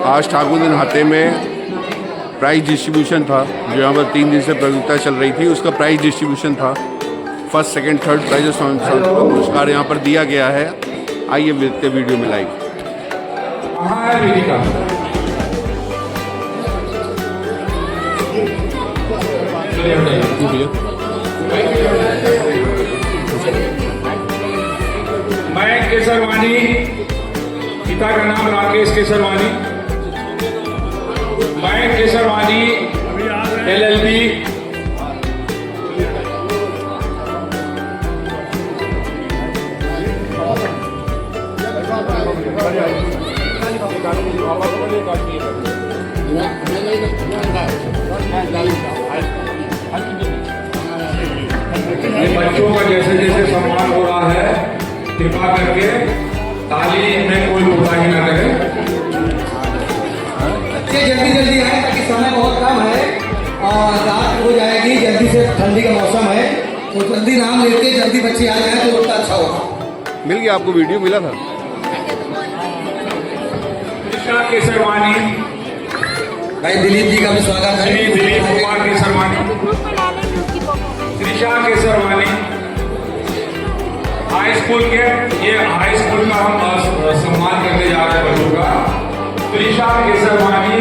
आज ठाकुर दिन हाते में प्राइज डिस्ट्रीब्यूशन था, जो यहाँ पर 3 दिन से प्रतियोगिता चल रही थी, उसका प्राइज डिस्ट्रीब्यूशन था। फर्स्ट, सेकंड, थर्ड प्राइज पुरस्कार यहाँ पर दिया गया है। आइए देखते वीडियो में लाइव। मैं केसरवानी, पिता का नाम राकेश केसरवानी, मैं केसरवानी LLB ये बच्चों का जैसे जैसे सम्मान हो रहा है, कृपा करके ताली में कोई कोताही ना करे। जल्दी जल्दी आए ताकि समय बहुत कम है और रात हो जाएगी, जल्दी से ठंडी का मौसम है, तो जल्दी नाम लेते जल्दी बच्चे आ जाए तो उतना अच्छा होगा। मिल गया आपको, वीडियो मिला था। त्रिशा केसरवानी, भाई दिलीप जी का भी स्वागत है। श्री दिलीप कुमार केसरवानी, त्रिशा केसरवानी हाई स्कूल के, ये हाई स्कूल का हम सम्मान करने जा रहे हैं बच्चों का। त्रिशा केसरवानी,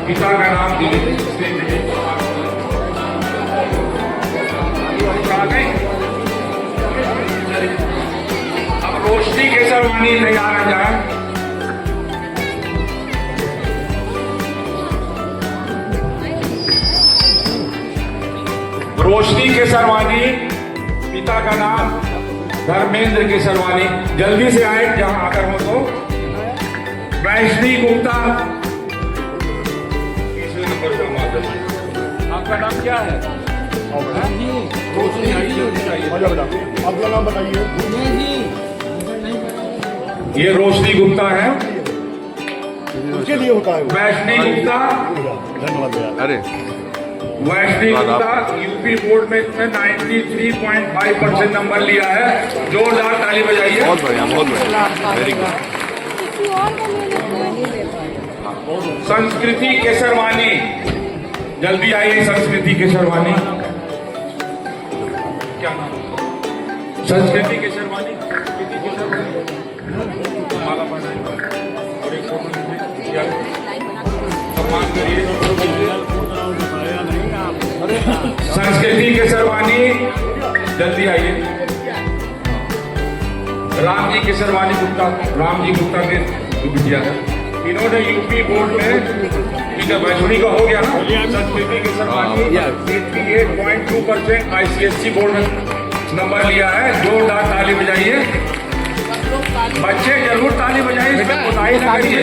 पिता का नाम दिलीप। अब रोशनी केसरवानी तैयार है जाए। रोशनी केसरवानी, पिता का नाम धर्मेंद्र केसरवानी, जल्दी से आए जहां आकर हो तो। वैष्णी गुप्ता, तीसरे नंबर का माता जी, आपका नाम क्या है? रोशनी आपका नाम बताइए। ये रोशनी गुप्ता है, उनके लिए होता है। वैष्णी गुप्ता, धन्यवाद भैया। अरे वैष्णी गुप्ता यूपी बोर्ड में इसने 93.5% नंबर लिया है। जोरदार ताली बजाइए। बहुत बढ़िया, बहुत बढ़िया, वेरी गुड। संस्कृति केसरवानी, जल्दी आइए। संस्कृति केसरवानी, क्या नाम? संस्कृति केसरवानी, माला बनाई और एक फोटो लीजिए, सम्मान करिए। संस्कृति केसरवानी, जल्दी आइए। राम जी केसरवानी गुप्ता, राम जी गुप्ता के बिटिया है। इन्होंने यूपी बोर्ड में, ठीक है, वैष्णी का हो गया ना। संस्कृति केसरवानी 88.2% ICSE बोर्ड में नंबर लिया है। जोरदार ताली बजाइए। बच्चे जरूर ताली बजाइए, कोताही ना करिए।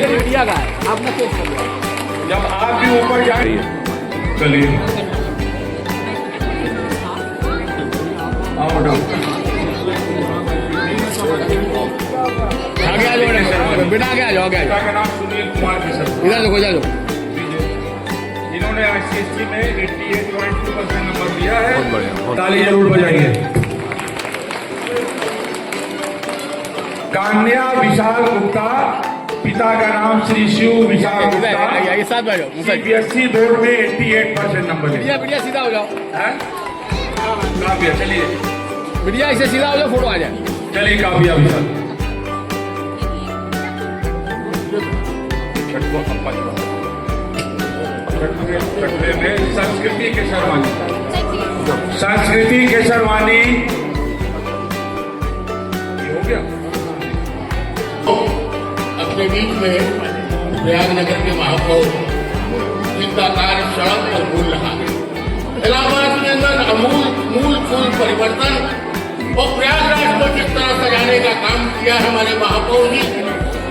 जब आप भी ऊपर जाइए, चलिए आओ बिना आगे आ जाओ, आगे का नाम सुनील कुमार केसरवानी। इधर देखो, इधर देखो। इन्होंने ICSE में 88.2% नंबर दिया है। बहुत बढ़िया, बहुत ताली जरूर बजाइए। कान्या विशाल गुप्ता, पिता का नाम श्री शिव विशाल गुप्ता, CBSE बोर्ड में 88% नंबर दिया। बढ़िया सीधा हो जाओ, काफिया, चलिए बढ़िया इसे सीधा हो जाओ, फोटो आ जाए। चलिए काफिया विशाल। छठवे में संस्कृति केसरवानी, संस्कृति केसरवानी, ये हो गया। अपने बीच में प्रयागनगर के महापौर जिनका कार्य सड़क पर भूल रहा है, इलाहाबाद के अंदर मूल परिवर्तन और प्रयागराज को जिस तरह सजाने का काम किया है हमारे महापौर जी,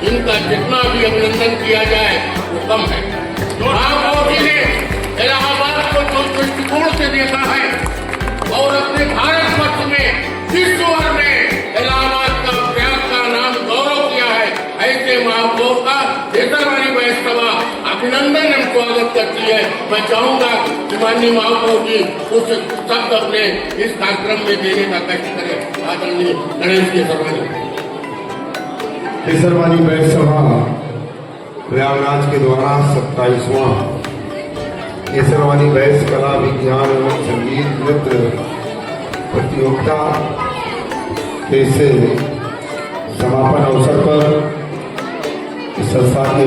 इनका जितना भी अभिनंदन किया जाए वो कम है। महापौर जी ने इलाहाबाद को जो दृष्टिकोण से देखा है और अपने भारतवर्ष में विश्व भर में इलाहाबाद का प्रयाग का नाम गौरव किया है, ऐसे महापौर का केसरवानी वैष्णवा अभिनंदन एवं स्वागत करती है। मैं चाहूंगा कि माननीय महापौर जी कुछ शब्द अपने इस कार्यक्रम में देने का कष्ट करें। आदरणीय गणेश केसरवानी। केसरवानी वैष्णवा प्रयागराज के द्वारा 27वां केसरवानी बहस कला विज्ञान एवं संगीत नृत्य प्रतियोगिता के से समापन अवसर पर इस संस्था के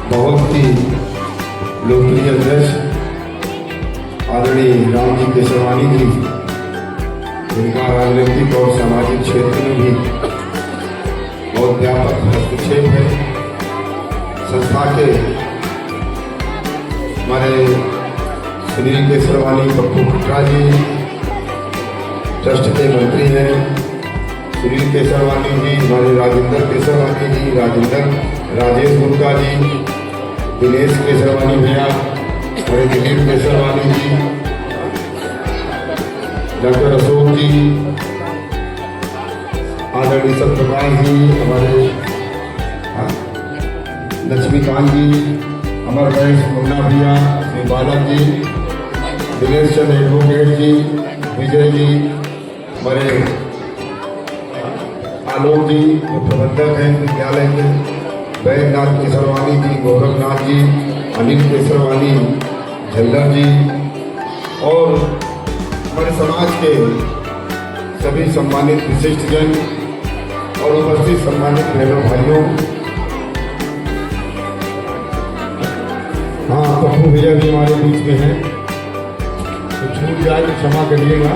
बहुत ही लोकप्रिय अध्यक्ष आदरणीय राम जी केसरवानी जी, जिनका राजनीतिक और सामाजिक क्षेत्र में भी बहुत व्यापक हस्तक्षेप है, संस्था के हमारे सुनील केसरवानी पप्पू खट्टा जी ट्रस्ट के मंत्री हैं, सुनील केसरवानी जी, हमारे राजेंद्र केसरवानी जी, राजेश गुप्ता जी, दिनेश केसरवानी भैया, हमारे दिलीप केसरवानी जी, डॉक्टर अशोक जी, आदरणीय सत्यपाल जी, हमारे लक्ष्मीकांत जी, अमर गणेश मुन्ना भैया, श्री बालक जी, दिनेश चंद्र एडवोकेट जी, विजय जी, हमारे आलोक जी जो प्रबंधक हैं विद्यालय के, बैजनाथ केसरवानी जी, गौरवनाथ जी, अनिल केसरवानी, झल्लर जी और हमारे समाज के सभी सम्मानित विशिष्टजन और उपस्थित सम्मानित बहनों भाइयों। हाँ, पप्पू भैया भी हमारे बीच में हैं, तो छूट जाए तो क्षमा करिएगा।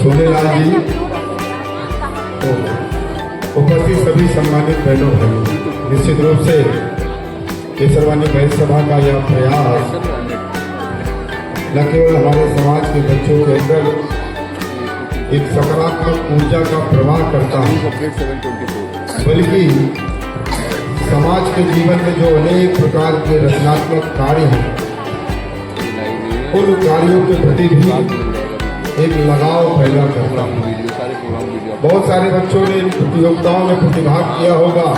सोनेलाल जी, तो उपस्थित सभी सम्मानित बहनों भाइयों, निश्चित रूप से केसरवानी बहस सभा का यह प्रयास न केवल हमारे समाज के बच्चों के अंदर एक सकारात्मक ऊर्जा का प्रवाह करता है, बल्कि समाज के जीवन में जो अनेक प्रकार के रचनात्मक कार्य हैं, उन कार्यों के प्रति भी एक लगाव पैदा करता है। बहुत सारे बच्चों ने इन प्रतियोगिताओं में प्रतिभाग किया होगा,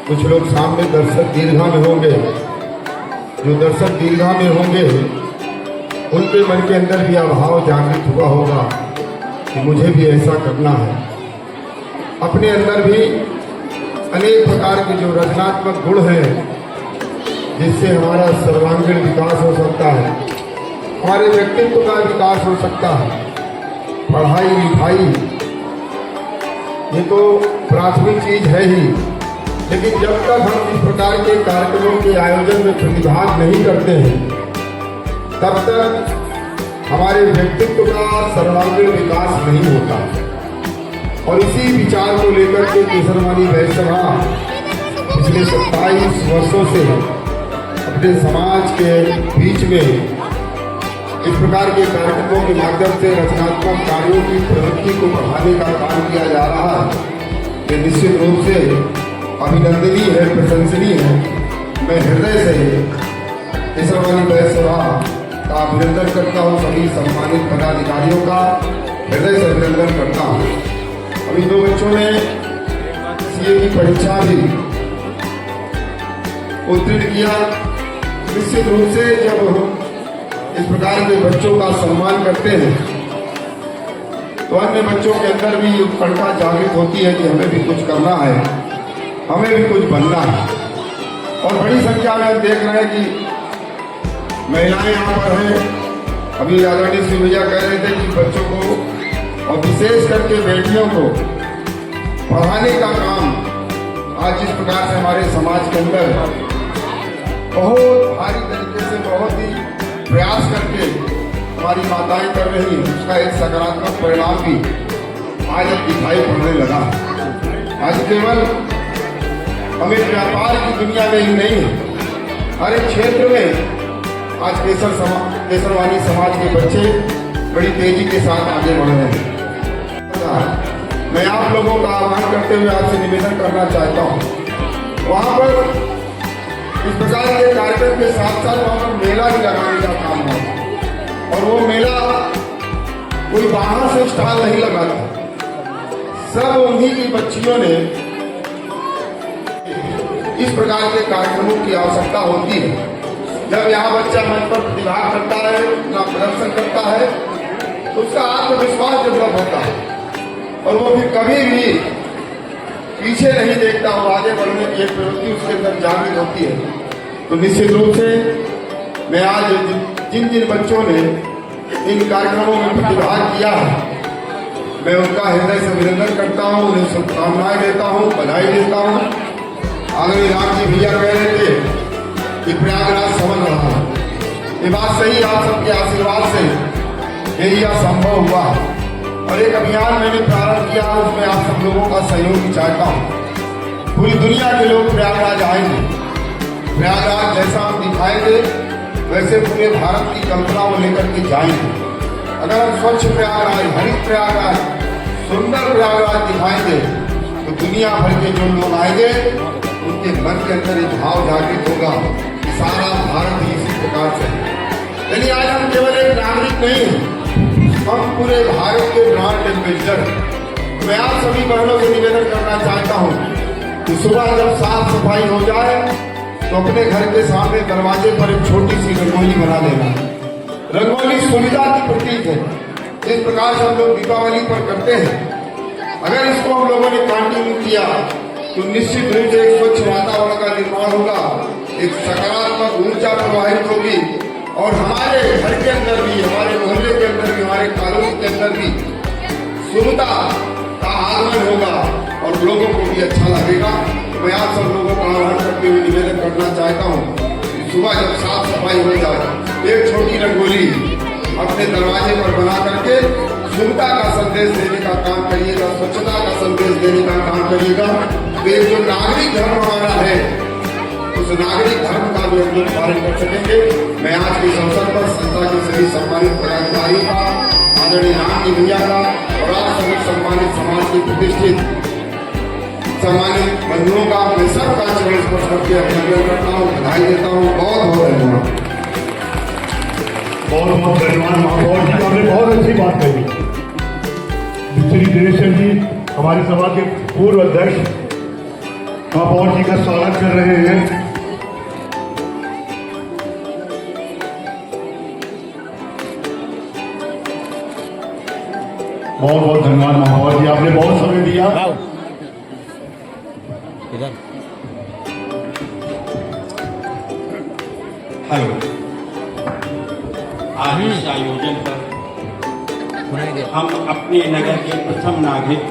कुछ लोग सामने दर्शक दीर्घा में होंगे, जो दर्शक दीर्घा में होंगे उनके मन के अंदर भी अभाव जागृत हुआ होगा कि मुझे भी ऐसा करना है। अपने अंदर भी अनेक प्रकार के जो रचनात्मक गुण हैं, जिससे हमारा सर्वांगीण विकास हो सकता है, हमारे व्यक्तित्व का विकास हो सकता है। पढ़ाई लिखाई ये तो प्राथमिक चीज है ही, लेकिन जब तक हम इस प्रकार के कार्यक्रमों के आयोजन में प्रतिभाग नहीं करते हैं, तब तक हमारे व्यक्तित्व का सर्वांगीण विकास नहीं होता। और इसी विचार को लेकर के केसरवानी बहस सभा पिछले 27 वर्षों से अपने समाज के बीच में इस प्रकार के कार्यक्रमों के माध्यम से रचनात्मक कार्यों की प्रवृत्ति को बढ़ाने का काम किया जा रहा है। ये निश्चित रूप से अभिनंदनीय है, प्रशंसनीय है। मैं हृदय से केसरवानी बहस सभा का अभिनंदन करता हूँ, सभी सम्मानित पदाधिकारियों का हृदय से अभिनंदन करता हूँ। अभी दो बच्चों ने सीए की परीक्षा भी उत्तीर्ण किया। निश्चित रूप से जब हम इस प्रकार के बच्चों का सम्मान करते हैं, तो अन्य बच्चों के अंदर भी उत्कंठा जागृत होती है कि हमें भी कुछ करना है, हमें भी कुछ बनना है। और बड़ी संख्या में हम देख रहे हैं कि महिलाएं यहाँ पर हैं। अभी आदरणीय श्री भैया कह रहे थे कि बच्चों को और विशेष करके बेटियों को पढ़ाने का काम आज जिस प्रकार से हमारे समाज के अंदर बहुत भारी तरीके से बहुत ही प्रयास करके हमारी माताएं कर रही, उसका एक सकारात्मक परिणाम भी आज अब दिखाई पड़ने लगा। आज केवल हमें व्यापार की दुनिया में ही नहीं, हर एक क्षेत्र में आज केसरवानी समाज के बच्चे बड़ी तेजी के साथ आगे बढ़ रहे हैं। मैं आप लोगों का आह्वान करते हुए आपसे निवेदन करना चाहता हूँ, वहाँ पर इस प्रकार के कार्यक्रम के साथ साथ वहाँ पर मेला भी लगाने का काम है। और वो मेला कोई बाहर से स्टॉल नहीं लगाता, सब उन्हीं की बच्चियों ने इस प्रकार के कार्यक्रमों की आवश्यकता होती है। जब यहाँ बच्चा मंच पर प्रतिभाग करता है, अपना प्रदर्शन करता है, तो उसका आत्मविश्वास डेवलप होता है। और वो फिर कभी भी पीछे नहीं देखता और आगे बढ़ने की एक प्रवृत्ति उसके अंदर जागृत होती है। तो निश्चित रूप से मैं आज जिन जिन बच्चों ने इन कार्यक्रमों में प्रतिभाग किया है, मैं उनका हृदय से अभिनंदन करता हूँ, उन्हें शुभकामनाएं देता हूँ, बधाई देता हूँ। आदरणीय राम जी भैया कह रहे थे कि प्रयागराज समझ रहा है, ये बात सही, आप सबके आशीर्वाद से यही असंभव हुआ। और एक अभियान मैंने प्रारंभ किया, उसमें आप सब लोगों का सहयोग चाहता हूँ। पूरी दुनिया के लोग प्रयागराज आएंगे, प्रयागराज जैसा हम दिखाएंगे वैसे पूरे भारत की कल्पना को लेकर के जाएंगे। अगर हम स्वच्छ प्रयागराज, हरित प्रयागराज, सुंदर प्रयागराज दिखाएंगे तो दुनिया भर के जो लोग आएंगे उनके मन के अंदर एक भाव जागृत होगा कि सारा भारत ही इसी प्रकार से है। यानी आज हम केवल एक नागरिक नहीं हैं, हम पूरे भारत के ब्रांड एम्बेसडर। मैं आप सभी बहनों से निवेदन करना चाहता हूँ कि सुबह जब साफ सफाई हो जाए तो अपने घर के सामने दरवाजे पर एक छोटी सी रंगोली बना देना। रंगोली सुविधा की प्रतीक है, जिस प्रकार से हम लोग दीपावली पर करते हैं। अगर इसको हम लोगों ने कंटिन्यू किया तो निश्चित रूप से एक स्वच्छ वातावरण का निर्माण होगा, एक सकारात्मक ऊर्जा प्रवाहित होगी और हमारे घर के अंदर भी, हमारे मोहल्ले के अंदर भी, हमारे कॉलोनी के अंदर भी शुद्धता का आगमन होगा और लोगों को भी अच्छा लगेगा। मैं आप सब लोगों का आह्वान करते हुए निवेदन करना चाहता हूँ कि सुबह जब साफ सफाई हो जाए एक छोटी रंगोली अपने दरवाजे पर बना करके शुद्धता का संदेश देने का काम करिएगा, स्वच्छता का संदेश देने का काम करिएगा। तो एक जो नागरिक धर्म हमारा है, उस नागरिक धर्म का भी हम लोग पालन कर सकेंगे। मैं आज के इस अवसर पर संस्था के सभी सम्मानित पदाधिकारियों का, आदरणीय राम जी भैया का और आप सभी सम्मानित समाज के प्रतिष्ठित सम्मानित बंधुओं का, मैं सबका चरण स्पर्श करके अभिनंदन करता हूँ, बधाई देता हूँ। बहुत बहुत धन्यवाद। बहुत बहुत धन्यवाद महापौर जी, आपने बहुत अच्छी बात कही। श्री दिनेश्वर जी हमारी सभा के पूर्व अध्यक्ष महापौर जी का स्वागत कर रहे हैं। बहुत बहुत धन्यवाद महापौर जी, आपने बहुत समय दिया। हेलो, आज इस आयोजन पर हम अपने नगर के प्रथम नागरिक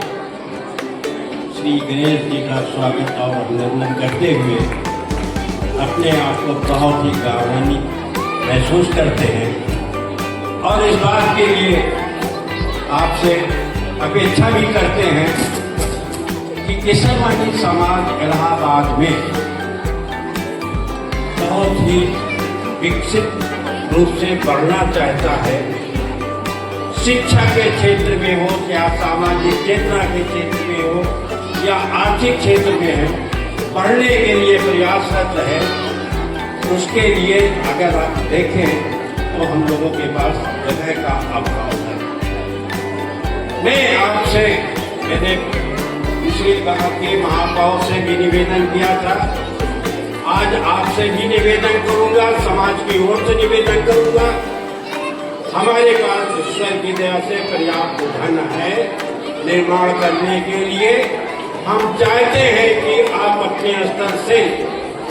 श्री गणेश जी का स्वागत और अभिनंदन करते हुए अपने आप को बहुत ही गौरवान्वित महसूस करते हैं और इस बात के लिए आपसे अपेक्षा भी करते हैं कि किशनवाणी समाज इलाहाबाद में बहुत ही विकसित रूप से बढ़ना चाहता है। शिक्षा के क्षेत्र में हो या सामाजिक चेतना के क्षेत्र में हो या आर्थिक क्षेत्र में है, बढ़ने के लिए प्रयासरत है। उसके लिए अगर आप देखें तो हम लोगों के पास जगह का अभाव है। मैं आपसे, मैंने पिछली कहा कि महापौर से भी निवेदन किया था, आज आपसे भी निवेदन करूंगा, समाज की ओर से निवेदन करूंगा। हमारे पास ईश्वर की दया से पर्याप्त धन है निर्माण करने के लिए। हम चाहते हैं कि आप अपने स्तर से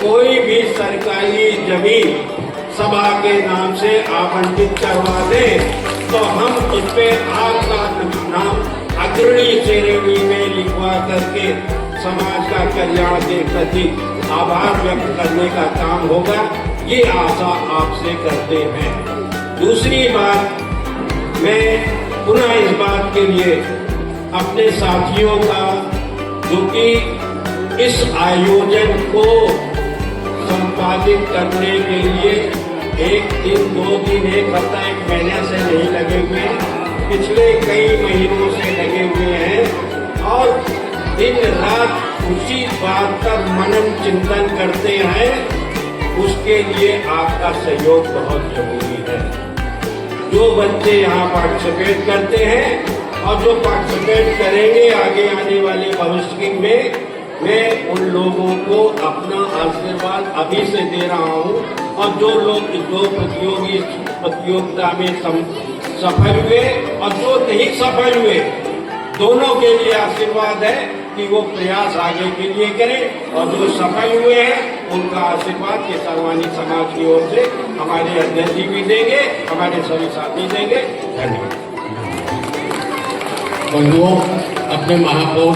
कोई भी सरकारी जमीन सभा के नाम से आवंटित करवा दें तो हम उस पर आपका नाम अग्रणी श्रेणी में लिखवा करके समाज का कल्याण के प्रति आभार व्यक्त करने का काम होगा। ये आशा आपसे करते हैं। दूसरी बात, मैं पुनः इस बात के लिए अपने साथियों का, जो कि इस आयोजन को संपादित करने के लिए एक दिन, 2 दिन, 1 हफ्ता, 1 महीने से नहीं लगे हुए, पिछले कई महीनों से लगे हुए हैं और दिन रात उसी बात पर मनन चिंतन करते हैं। उसके लिए आपका सहयोग बहुत जरूरी है। जो बच्चे यहाँ पार्टिसिपेट करते हैं और जो पार्टिसिपेट करेंगे आगे आने वाले भविष्य में, मैं उन लोगों को अपना आशीर्वाद अभी से दे रहा हूँ। और जो लोग जो प्रतियोगिता में सफल हुए और जो नहीं सफल हुए, दोनों के लिए आशीर्वाद है कि वो प्रयास आगे के लिए करें और जो सफल हुए हैं उनका आशीर्वाद के सर्वानी समाज की ओर से हमारे अध्यक्ष जी भी देंगे, हमारे सभी साथी देंगे। धन्यवाद। बंधुओं, अपने महापौर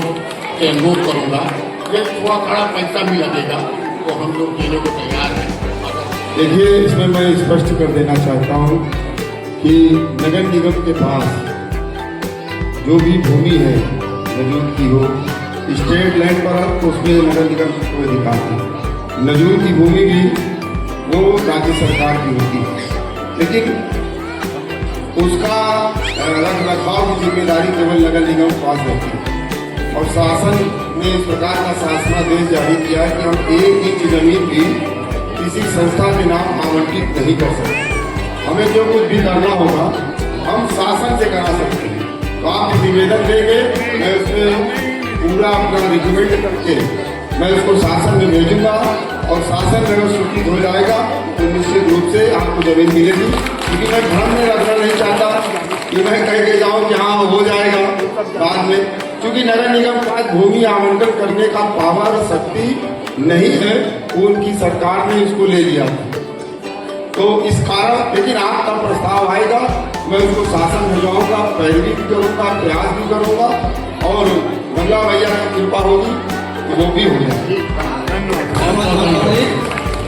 से अनुरोध करूंगा, ये थोड़ा थोड़ा पैसा भी लगेगा तो हम लोग देने को तैयार हैं। देखिए, इसमें मैं स्पष्ट कर देना चाहता हूँ कि नगर निगम के पास जो भी भूमि है नजूल की हो, स्टेट लैंड पर है तो उसमें नगर निगम को कोई अधिकार नहीं। नजूल की भूमि भी वो राज्य सरकार की होती है, लेकिन उसका रख रखाव की जिम्मेदारी केवल नगर निगम के पास होती है। और शासन ने इस प्रकार का शासनादेश जारी किया है कि हम 1 इंच जमीन भी किसी संस्था के नाम आवंटित नहीं कर सकते। हमें जो कुछ भी करना होगा हम शासन से करा सकते हैं। तो आप निवेदन देंगे, मैं उसमें पूरा अपना रिकमेंड करके मैं उसको शासन में भेजूंगा और शासन में स्वीकृत हो जाएगा तो निश्चित रूप से आपको जमीन मिलेगी। क्योंकि मैं भ्रम में रखना नहीं चाहता कि मैं कह के जाऊँ कि हाँ हो जाएगा बाद में, क्योंकि नगर निगम का भूमि आवंटन करने का पावर शक्ति नहीं है, उनकी सरकार ने इसको ले लिया। तो इस कारण, लेकिन आपका प्रस्ताव आएगा, मैं उसको शासन भिजवाऊंगा, पैरवी भी करूंगा, प्रयास भी करूंगा और गंगा मैया की कृपा होगी तो वो भी हो जाएगी।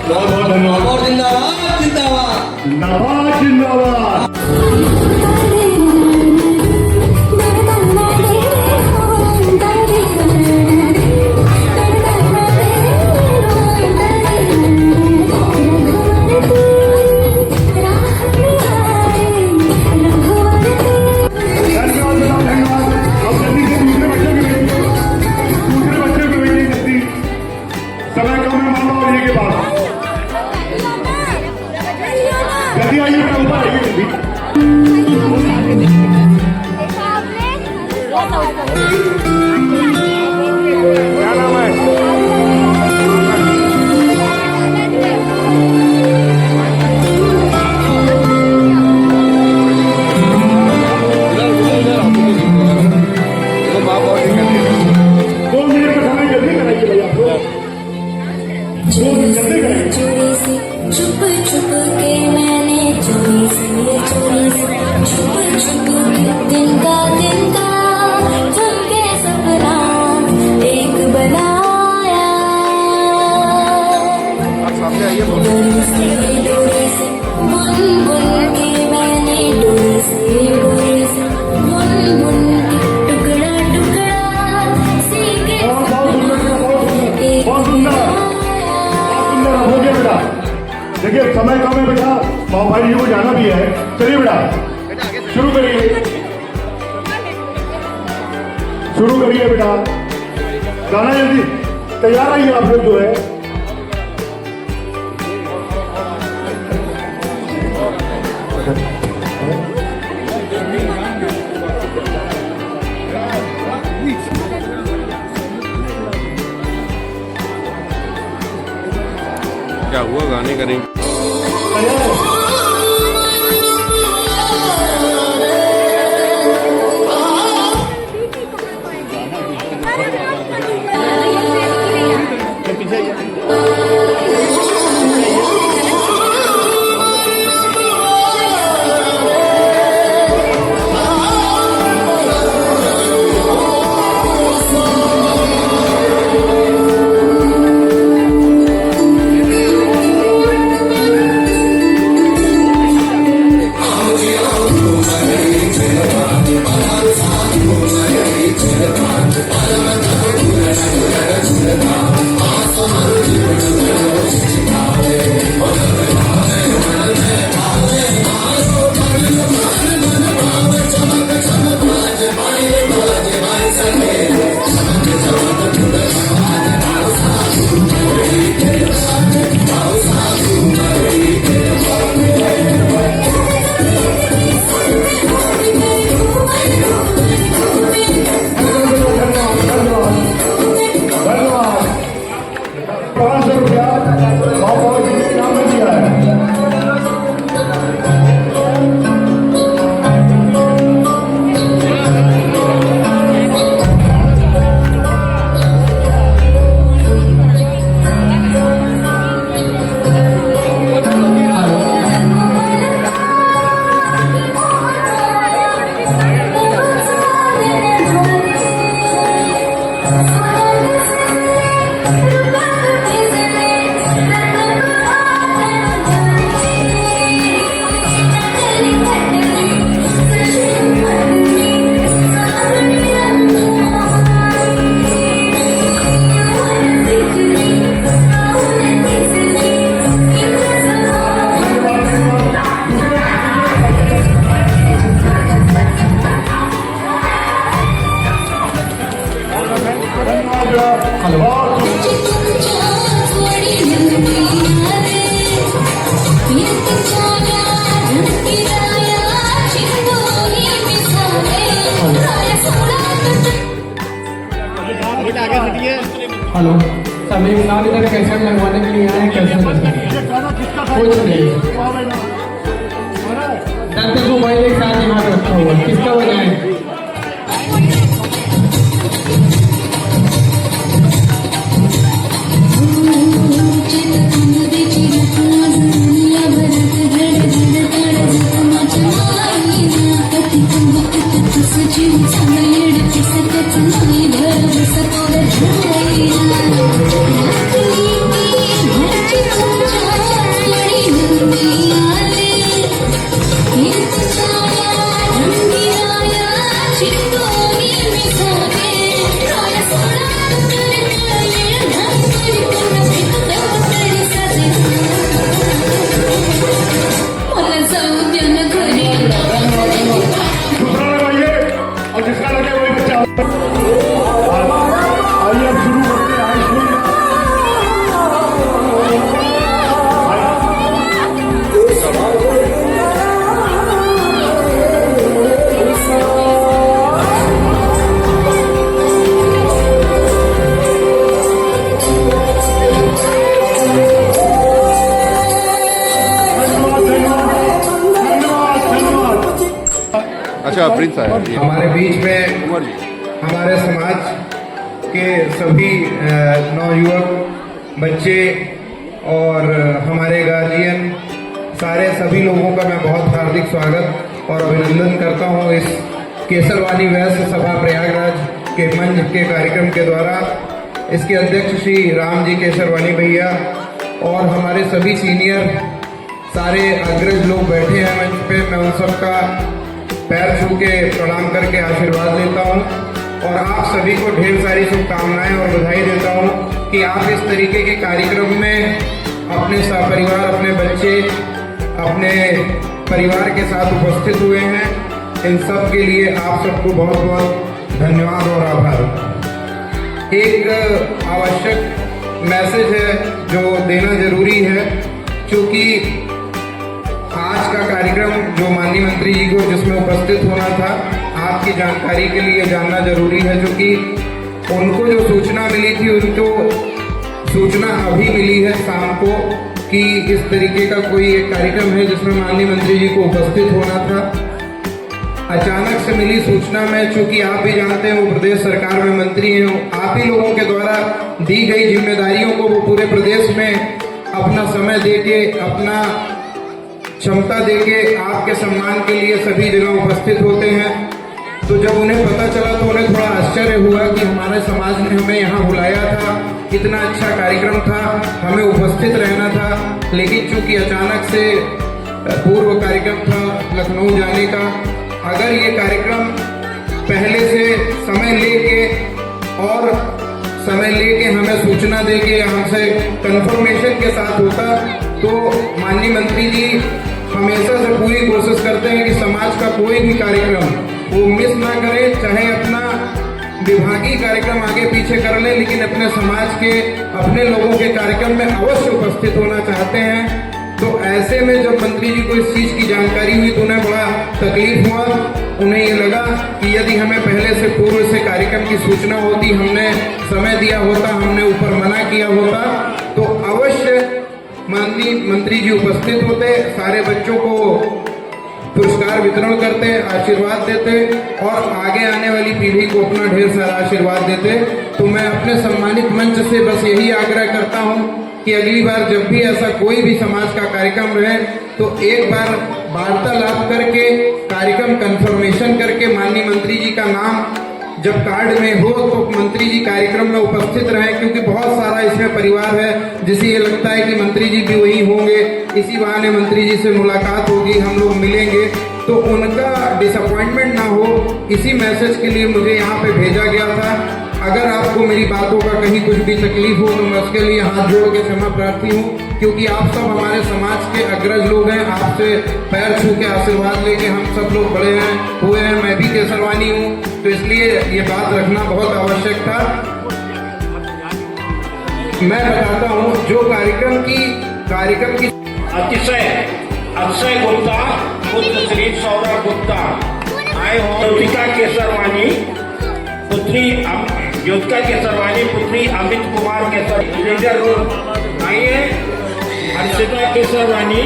बहुत बहुत धन्यवाद। और जिंदाबाद जिंदाबाद जिंदाबाद जिंदाबाद। देखिए समय कम है बेटा, माँ भाई जी को जाना भी है। चलिए बेटा शुरू करिए, शुरू करिए बेटा, गाना जल्दी तैयार आइए आप लोग जो है। क्या हुआ, गाने का नहीं? Thank you. हेलो, सभी नागरिक कैसे लगवाने के लिए आए, कैसे कुछ नहीं, दस मोबाइल एक साथ यहाँ पे रखा हुआ, किसका वजह है? अच्छा प्रिंस साहब, हमारे बीच में उमर जी, हमारे समाज के सभी नवयुवक बच्चे और हमारे गार्जियन सारे सभी लोगों का मैं बहुत हार्दिक स्वागत और अभिनंदन करता हूं इस केसरवानी वैश्य सभा प्रयागराज के मंच के कार्यक्रम के द्वारा। इसके अध्यक्ष श्री राम जी केसरवानी भैया और हमारे सभी सीनियर सारे अग्रज लोग बैठे हैं मंच पे, मैं उन सबका पैर छू के प्रणाम करके आशीर्वाद लेता हूं और आप सभी को ढेर सारी शुभकामनाएं और बधाई देता हूं कि आप इस तरीके के कार्यक्रम में अपने सपरिवार, अपने बच्चे, अपने परिवार के साथ उपस्थित हुए हैं। इन सब के लिए आप सबको बहुत बहुत धन्यवाद और आभार। एक आवश्यक मैसेज है जो देना जरूरी है, क्योंकि आज का कार्यक्रम जो माननीय मंत्री जी को जिसमें उपस्थित होना था, आपकी जानकारी के लिए जानना जरूरी है, क्योंकि उनको जो सूचना मिली थी, उनको सूचना अभी मिली है शाम को कि इस तरीके का कोई एक कार्यक्रम है जिसमें माननीय मंत्री जी को उपस्थित होना था। अचानक से मिली सूचना में, चूंकि आप भी जानते हैं वो प्रदेश सरकार में मंत्री हैं, आप ही लोगों के द्वारा दी गई जिम्मेदारियों को वो पूरे प्रदेश में अपना समय देके, अपना क्षमता देके आपके सम्मान के लिए सभी जगह उपस्थित होते हैं। तो जब उन्हें पता चला तो उन्हें थोड़ा आश्चर्य हुआ कि हमारे समाज ने हमें यहाँ बुलाया था, इतना अच्छा कार्यक्रम था, हमें उपस्थित रहना था, लेकिन चूंकि अचानक से पूर्व कार्यक्रम था लखनऊ जाने का, अगर ये कार्यक्रम पहले से समय लेके हमें सूचना देके हमसे कंफर्मेशन के साथ होता, तो माननीय मंत्री जी हमेशा से पूरी कोशिश करते हैं कि समाज का कोई भी कार्यक्रम वो मिस ना करे, चाहे अपना विभागीय कार्यक्रम आगे पीछे कर ले, लेकिन अपने समाज के, अपने लोगों के कार्यक्रम में अवश्य उपस्थित होना चाहते हैं। तो ऐसे में जब मंत्री जी को इस चीज की जानकारी हुई तो उन्हें बड़ा तकलीफ हुआ। उन्हें ये लगा कि यदि हमें पहले से पूर्व से कार्यक्रम की सूचना होती, हमने समय दिया होता, हमने ऊपर मना किया होता, तो अवश्य माननीय मंत्री जी उपस्थित होते, सारे बच्चों को पुरस्कार वितरण करते, आशीर्वाद देते और आगे आने वाली पीढ़ी को अपना ढेर सारा आशीर्वाद देते। तो मैं अपने सम्मानित मंच से बस यही आग्रह करता हूं कि अगली बार जब भी ऐसा कोई भी समाज का कार्यक्रम रहे तो एक बार वार्तालाप करके, कार्यक्रम कंफर्मेशन करके, माननीय मंत्री जी का नाम जब कार्ड में हो तो मंत्री जी कार्यक्रम में उपस्थित रहें, क्योंकि बहुत सारा इसमें परिवार है जिसे ये लगता है कि मंत्री जी भी वही होंगे, इसी बहाने मंत्री जी से मुलाकात होगी, हम लोग मिलेंगे, तो उनका डिसअपॉइंटमेंट ना हो, इसी मैसेज के लिए मुझे यहाँ पे भेजा गया था। अगर आपको मेरी बातों का कहीं कुछ भी तकलीफ हो तो मैं उसके लिए हाथ जोड़ के क्षमा प्रार्थी हूँ, क्योंकि आप सब हमारे समाज के अग्रज लोग हैं। आपसे पैर छू के आशीर्वाद लेके हम सब लोग बड़े हैं हुए हैं, मैं भी केसरवानी हूँ, तो इसलिए ये बात रखना बहुत आवश्यक था। मैं बताता हूँ जो कार्यक्रम की अक्षय गुप्ता पुत्र श्री सौरभ गुप्ता आए हो, ज्योतिका केसरवानी पुत्री अमित कुमार केसर आइए, हर्षिता केसरवानी,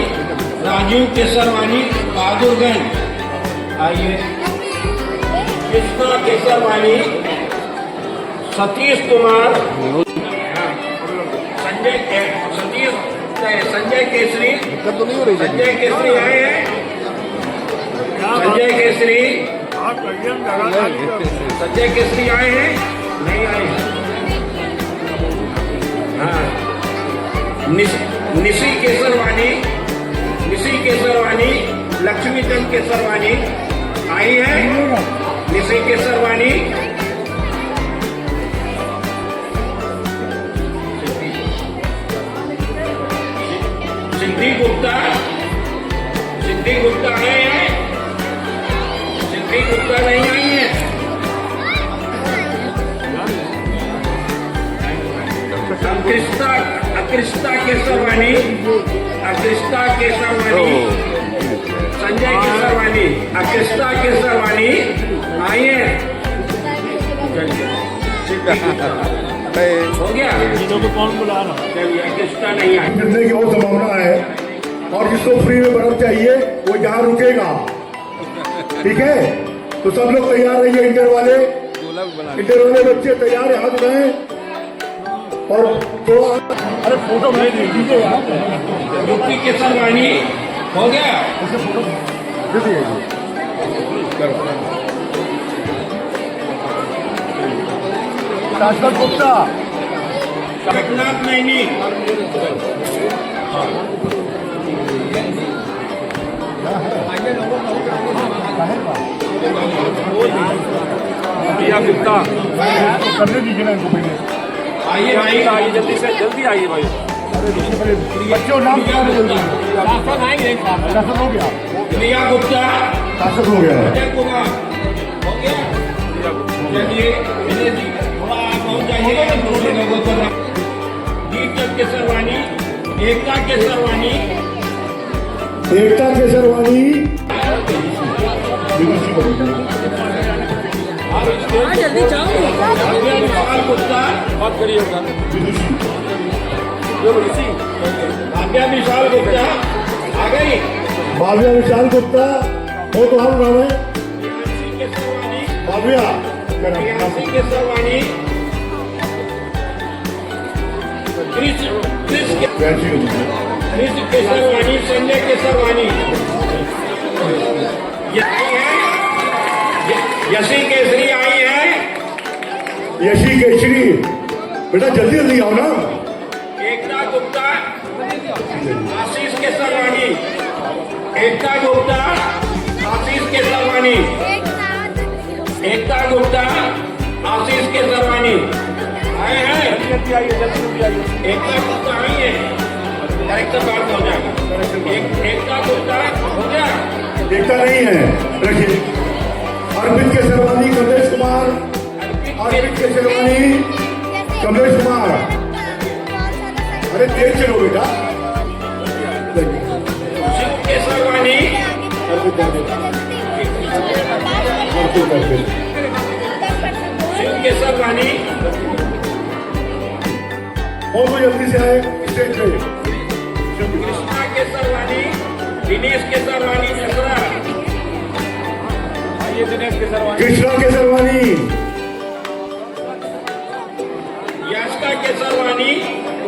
राजीव केसरवानी बहादुरगंज आइए, कृष्णा केसरवानी, सतीश कुमार, संजय केसरी आए हैं, संजय केसरी आए हैं, नहीं आए हैं, हाँ, निशी केसरवानी, लक्ष्मीचंद केसरवानी आई है, निशी केसरवानी, सिद्धि गुप्ता आए हैं, सिद्धि गुप्ता नहीं आई है, अकृष्टा केसरवानी, संजय केसरवानी, अकृष्टा केसरवानी आई है, हो गया, कौन बुला रहा, चलिए अकृष्टा नहीं आई, मिलने की बहुत संभावना है, और जिसको फ्री में बर्फ चाहिए वो यहाँ रुकेगा, ठीक है? तो सब लोग तैयार रहिए, इंटर वाले बच्चे तैयार है, हाथ उठाएं और तो अरे फोटो भेज दीजिए यार, युक्ति केसरवानी हो गया, शाश्वत गुप्ता, कटनाथ नैनी, गुप्ता करने दीजिए ना इनको पहले, आइए भाई, जल्दी से जल्दी आइए भाई, बच्चों नाम क्या है जल्दी, शासन हो गया, प्रिया गुप्ता, शासन हो गया, अजय कुमार हो गया, चलिए विनय जी थोड़ा पहुंच जाइए, लोगों को दीपक केसरवानी, एकता केसरवानी, जल्दी जाओ, विशाल गुप्ता, बात करिए भाग्या विशाल गुप्ता आ गई, भाव्या विशाल गुप्ता हो, तो हम नाम है केसरवानी, भाव्या, केसरवानी, कृष्ण केसरवानी, संजय केसरवानी, यशी केसरी आई है, यशी केशरी, बेटा जल्दी जल्दी आओ ना, एकता गुप्ता, आशीष केसरवानी, एकता गुप्ता, आशीष केसरवानी, एकता गुप्ता, आशीष केसरवानी आए हैं, एकता गुप्ता आई है, डायरेक्टर बात हो जाएगा, एकता गुप्ता हो गया, देखता नहीं है, रखिए, अरविंद केसरवानी, कमलेश कुमार, अरविंद केसरवानी, कमलेश कुमार, अरे तेज चलो बेटा, शिव केसरवानी, शिव केसरवानी, और वो जल्दी से आए स्टेज पे, कृष्णा केसरवानी, दिनेश केसरवानी, दसरा आइए, दिनेश केसरवानी, कृष्णा केसरवानी, यास्का केसरवानी,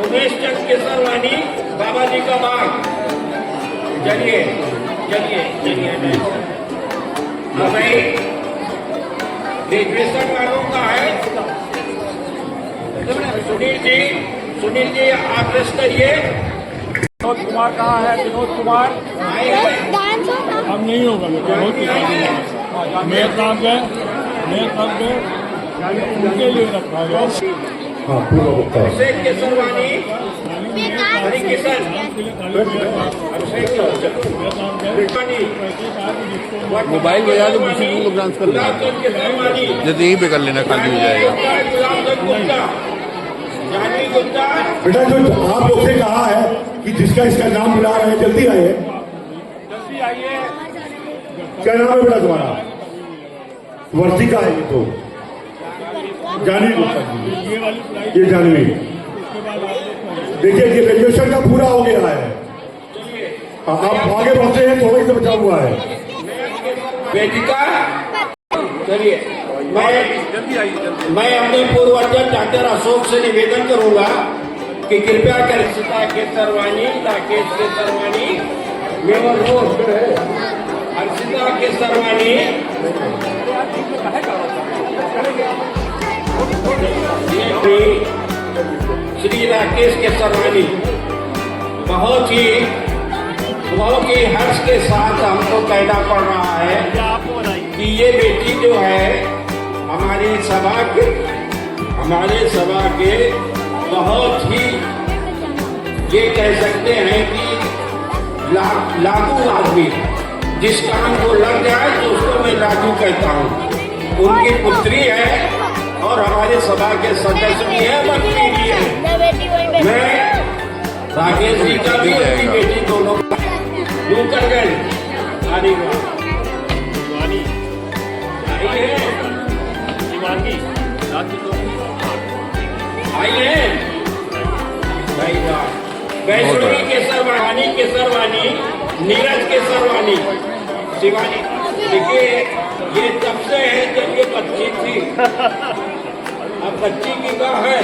उमेश चंद केसरवानी, बाबा जी का बाग, चलिए भाई, ग्रेजुएशन वालों का है, सुनील जी आप रेस्ट करिए। विनोद कुमार कहाँ है? विनोद कुमार हम नहीं होगा। मेहताब के उनके लिए रखा है। हाँ पूरा बता अभिषेक केसरवानी, हरिकिशन, मोबाइल बजा के पीछे लोग डांस कर लेना, जैसे यहीं पे कर लेना, खाली हो जाएगा। बेटा जो आप लोग से कहा है कि जिसका इसका नाम बुला रहे हैं जल्दी आइए। क्या नाम है बेटा तुम्हारा? वर्तिका है ये तो जानवी गुप्ता जी, ये जानवी। देखिए ये ग्रेजुएशन का पूरा हो गया है। आप आगे बढ़ते हैं थोड़ा ही तो बचा हुआ है। वेदिका चलिए, मैं अपने पूर्व अध्यक्ष डॉक्टर अशोक से निवेदन करूंगा कि कृपया कर सीता केसरवानी, राकेश केसरवानी, मेवर रोड हर्षिता केसरवानी, श्री राकेश केसरवानी बहुत ही हर्ष के साथ हमको कहना पड़ रहा है कि ये बेटी जो है हमारी सभा के बहुत ही ये कह सकते हैं कि लागू आदमी, जिस काम को लग जाए तो उसको मैं लागू कहता हूँ। उनकी पुत्री है और हमारे सभा के सदस्य भी है, मंत्री भी है। मैं राकेश जी का भी अपनी बेटी दोनों यूं कर गए। आई है वैष्णवी केसरवानी, नीरज केसरवानी, शिवानी। देखिए ये तब से है जब ये बच्ची थी, अब बच्ची की कहाँ है?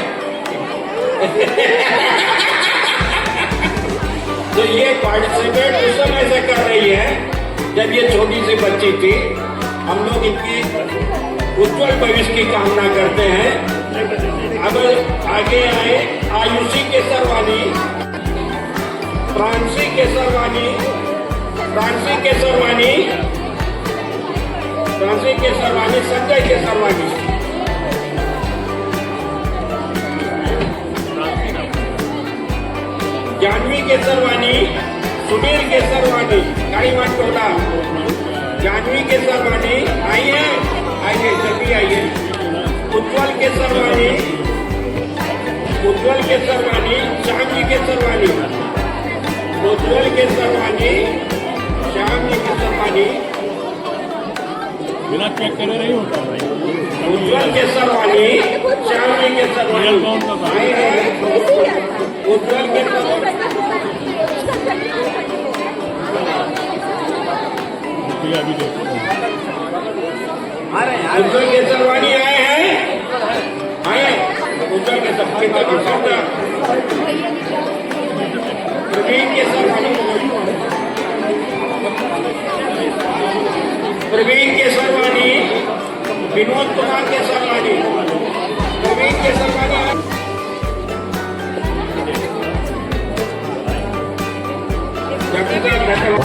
तो ये पार्टिसिपेट उस समय से कर रही है जब ये छोटी सी बच्ची थी। हम लोग इनकी उज्जवल भविष्य की कामना करते हैं। अब आगे आए आयुषी केसरवानी, प्रांशी केसरवानी, संजय केसरवानी, जानवी केसरवानी, सुनील केसरवानी, कालीमान टोला, जानवी केसरवानी आइए जल्दी आइए। उज्जवल केसरवानी, श्यामजी केसरवानी, बिना चेक करे नहीं होता। उज्जवल केसरवानी, श्यामजी केसरवानी, उज्जवल केसरवानी आए हैं, उज्जवल केसरवानी, प्रवीण केसरवानी, विनोद कुमार केसरवानी, प्रवीण केसरवानी।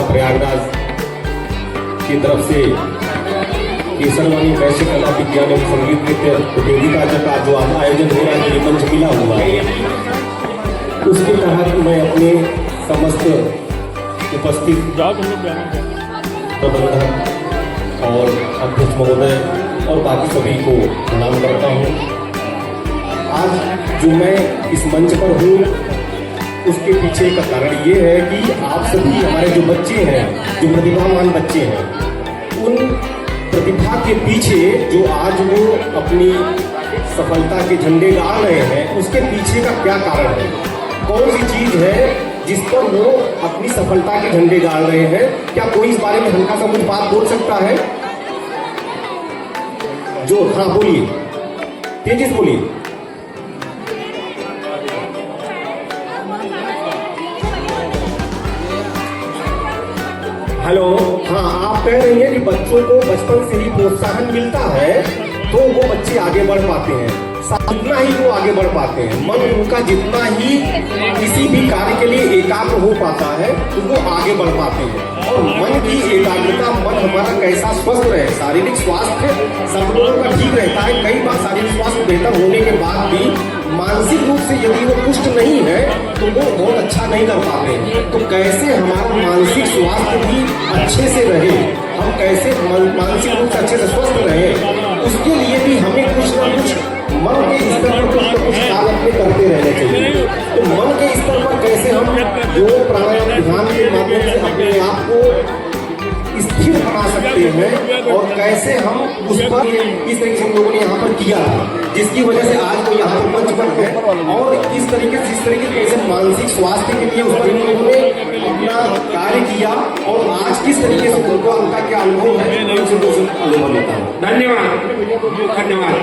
प्रयागराज की तरफ से केसरवानी वैश्य कला विज्ञान एवं संगीत नृत्य प्रतियोगिता का जो आयोजन हो रहा है, ये मंच मिला हुआ है, उसके तहत मैं अपने समस्त उपस्थित प्रबंधक और अध्यक्ष महोदय और बाकी सभी को प्रणाम करता हूँ। आज जो मैं इस मंच पर हूँ उसके पीछे का कारण ये है कि आप सभी हमारे जो बच्चे हैं, जो प्रतिभावान बच्चे हैं, उन प्रतिभा के पीछे जो आज वो अपनी सफलता के झंडे गाड़ रहे हैं, उसके पीछे का क्या कारण है, कौन सी चीज है जिस पर वो अपनी सफलता के झंडे गाड़ रहे हैं? क्या कोई इस बारे में हल्का सा कुछ बात बोल सकता है? जो हाँ बोलिए, तेजी से बोलिए। हेलो, हाँ आप कह रही हैं कि बच्चों को बचपन से ही प्रोत्साहन मिलता है तो वो बच्चे आगे बढ़ पाते हैं। जितना ही वो आगे बढ़ पाते हैं, मन उनका जितना ही किसी भी कार्य के लिए एकाग्र हो पाता है तो वो आगे बढ़ पाते हैं। और मन की एकाग्रता, मन हमारा कैसा स्वस्थ रहे, शारीरिक स्वास्थ्य सब लोगों का ठीक रहता है। कई बार शारीरिक स्वास्थ्य बेहतर होने के बाद भी मानसिक रूप से यदि वो पुष्ट नहीं है तो वो बहुत अच्छा नहीं कर पाते हैं। तो कैसे हमारा मानसिक स्वास्थ्य भी अच्छे से रहे, हम कैसे मानसिक रूप से अच्छे से स्वस्थ रहे, उसके लिए भी हमें कुछ ना कुछ मन के स्तर पर कुछ ना कुछ कार्य अपने करते रहने चाहिए। तो मन के स्तर पर कैसे हम योग प्राणायाम ध्यान के माध्यम से अपने आप को स्थिर बना सकते हैं और कैसे हम उस पर इस तरीके से हम लोगों ने यहाँ पर किया था, जिसकी वजह से आज वो यहाँ पर मंच पर है। और इस तरीके से जिस तरीके से कैसे मानसिक स्वास्थ्य के लिए उस पर इन लोगों ने अपना कार्य किया और आज किस तरीके से उनको उनका क्या अनुभव है, मैं उनसे अनुभव लेता हूँ। धन्यवाद धन्यवाद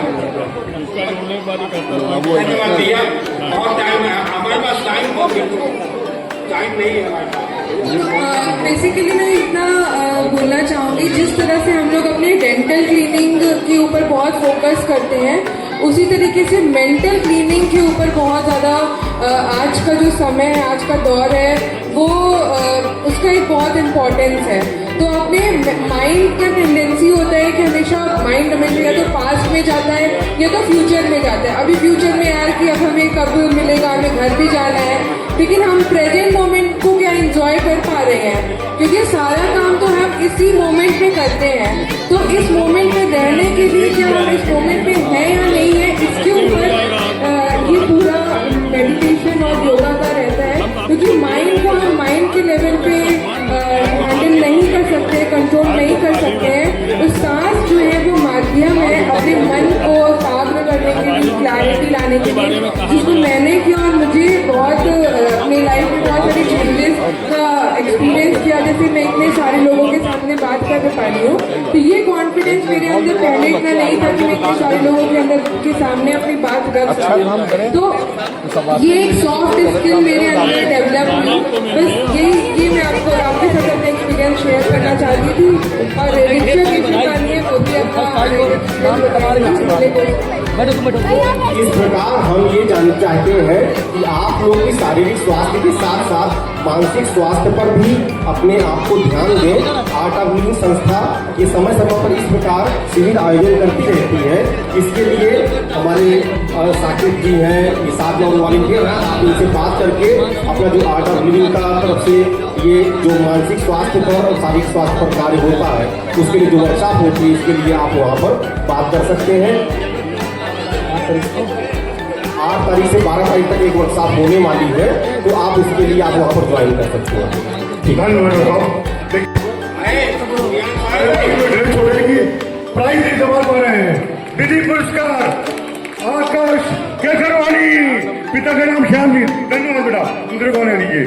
धन्यवाद भैया। और टाइम है हमारे पास, टाइम बहुत टाइम नहीं है हमारे पास। बेसिकली मैं इतना बोलना चाहूँगी, जिस तरह से हम लोग अपने डेंटल क्लीनिंग के ऊपर बहुत फोकस करते हैं, उसी तरीके से मेंटल क्लीनिंग के ऊपर बहुत ज़्यादा आज का जो समय है, आज का दौर है, वो उसका एक बहुत इम्पोर्टेंस है। तो अपने माइंड का टेंडेंसी होता है कि हमेशा माइंड हमेशा या तो पास्ट में जाता है या तो फ्यूचर में जाता है। अभी फ्यूचर में यार कि अब हमें कब मिलेगा, हमें घर भी जाना है, लेकिन हम प्रेजेंट मोमेंट को क्या एंजॉय कर पा रहे हैं, क्योंकि सारा काम तो हम इसी मोमेंट में करते हैं। तो इस मोमेंट में रहने के लिए क्या हम इस मोमेंट में हैं या नहीं है, इसके ऊपर ये पूरा मेडिटेशन और योगा का रहता है। क्योंकि माइंड को हम माइंड के लेवल पे हैंडल नहीं कर सकते, कंट्रोल नहीं कर सकते हैं। तो सांस जो है वो माध्यम है अपने मन को एकाग्र करने के लिए, क्लैरिटी लाने के लिए, जिसको मैंने किया और मुझे बहुत अपनी लाइफ में बहुत सारे चेंजेस का एक्सपीरियंस किया। जैसे मैं इतने सारे लोगों के सामने बात कर पा रही हूँ, तो ये कॉन्फिडेंस मेरे अंदर पहले इतना नहीं था कि मैं इतने सारे लोगों के अंदर के सामने अपनी बात रख सकूँ। तो ये एक सॉफ्ट स्किल मेरे अंदर डेवलप हुई। बस ये मैं आपके साथ अपना एक्सपीरियंस शेयर करना चाहती थी। और रिक्शा की कहानी है वो भी इस प्रकार हम ये जानना चाहते हैं कि आप लोग की शारीरिक स्वास्थ्य के साथ साथ मानसिक स्वास्थ्य पर भी अपने आप को ध्यान दें। आर्ट ऑफ लिविंग संस्था ये समय समय पर इस प्रकार शिविर आयोजन करती रहती है। इसके लिए हमारे साकिब जी हैं, ये 7 लोग वॉलंटियर हैं, आप इनसे बात करके अपना जो आर्ट ऑफ लिविंग का तरफ से ये जो मानसिक स्वास्थ्य पर और शारीरिक स्वास्थ्य पर कार्य होता है, उसके लिए जो वर्कशॉप होती है, इसके लिए आप वहाँ पर बात कर सकते हैं। 8 तारीख से 12 तारीख तक एक वर्कशॉप होने वाली है, तो आप इसके लिए आप वहाँ पर ज्वाइन कर सकते हैं। ठीक है, प्राइज नहीं सवाल पा रहे हैं। विधि पुरस्कार आकाश केसरवानी, पिता का नाम श्याम जी। धन्यवाद बेटा। दूसरे कौन है लीजिए।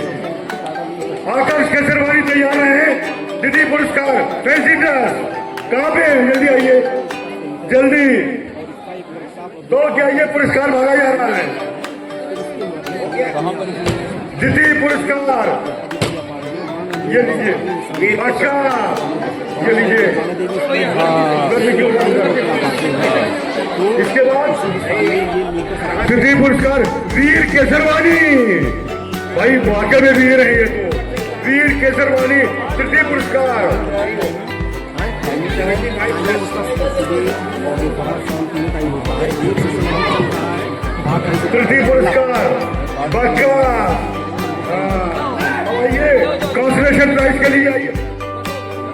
आकाश केसरवानी तैयार है। विधि पुरस्कार फैंसी ड्रेस कहाँ पे है? जल्दी आइए, जल्दी दौड़ के आइए, पुरस्कार भागा जा रहा है। दिति पुरस्कार ये लीजिए। अच्छा ये लीजिए। इसके बाद दिति पुरस्कार वीर केसरवानी। भाई वाकई में वीर है ये तो। वीर केसरवानी तृतीय पुरस्कार। तृतीय पुरस्कार बक्का। आइए कंसोलेशन प्राइज के लिए आइए।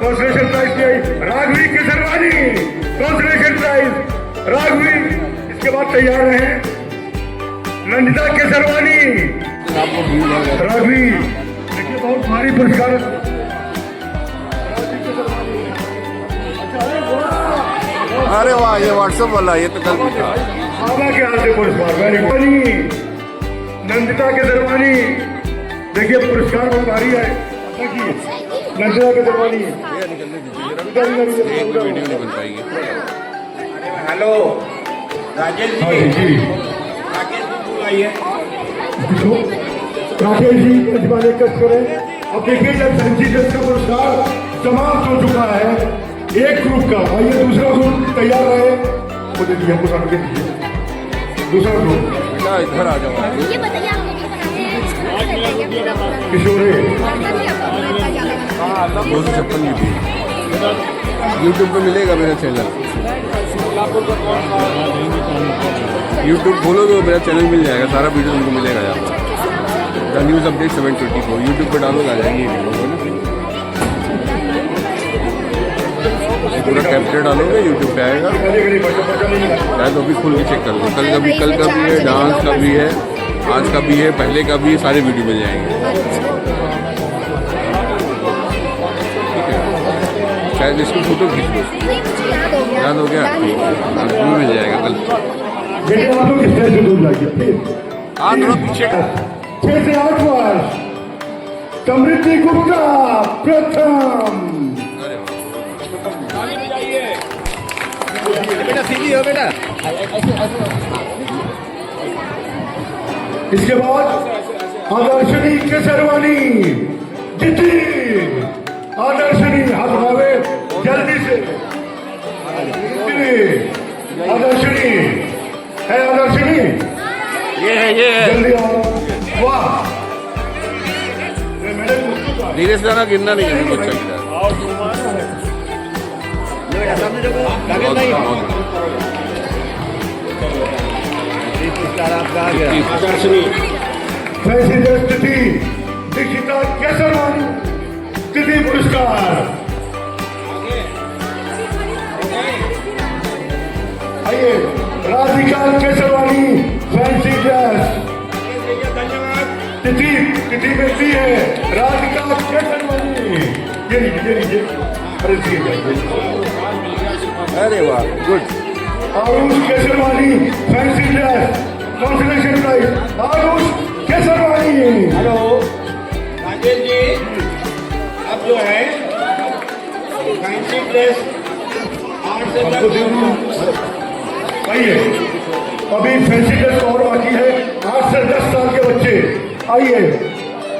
कंसोलेशन प्राइज के आइए। Raghavi Kesarwani consolation prize Raghavi. इसके बाद तैयार है नंदिता केसरवानी। राघवी देखिए बहुत भारी पुरस्कार। अरे वाह, ये व्हाट्सएप वाला, ये तो कल भी था। बाबा के हाथ से पुरस्कार नंदिता केसरवानी। देखिए पुरस्कार बहुत भारी है। नंदिता केसरवानी वीडियो नहीं बन पाएगी। हेलो राजेश जी। राकेश जी बुलाइए। राकेश जी प्रतिभा कष्ट करें। अब देखिए जब संजीत का पुरस्कार समाप्त हो चुका है एक ग्रुप का, आइए दूसरा ग्रुप तैयार रहे। हमको दे दिए, हमको सर्टिफिकेट दीजिए। दूसरा ग्रुप बेटा इधर आ जाओ। ये बताइए आप लोग किशोर है। 256 GB यूट्यूब पे मिलेगा मेरा चैनल। यूट्यूब खोलो तो मेरा चैनल मिल जाएगा, सारा वीडियो तुमको मिलेगा यहाँ पर। द न्यूज़ अपडेट 724 यूट्यूब पे डालो, आ जाएंगे वीडियो को ना। पूरा कैप्चर डालोगे यूट्यूब पे आएगा, शायद तो भी खुल के चेक कर लो। कल का भी है, डांस का भी है, आज का भी है, पहले का भी है, सारे वीडियो मिल जाएंगे। ठीक है, शायद इसको फोटो खींच लो, याद हो गया, भी मिल जाएगा कल। हाँ थोड़ा पीछे 6 से 8 वर्ष समृद्धि गुप्ता प्रथम। बेटा सीधी हो बेटा। इसके बाद आदर्शनी केसरवानी दीदी, आदर्शनी हाथ उठावे जल्दी से। आदर्शनी है, आदर्शनी ये है जल्दी आओ। वाह, धीरे से जाना, गिरना नहीं है। अच्छा फैसिलिटी स्थिति दीक्षिता केसरवानी स्थिति पुरस्कार। आइए, राधिका केसरवानी फैंसी ड्रेस तिथि मिलती है। राधिका केसरवानी ये लीजिए। अरे वाह, good. Arush Kesarwani fancy dress consolation prize Arush Kesarwani. Hello Rajesh ji, अब जो है फैंसी ड्रेस 8 से 10। आइए, अभी फैंसी ड्रेस और बाकी है। 8 से 10 साल के बच्चे आइए।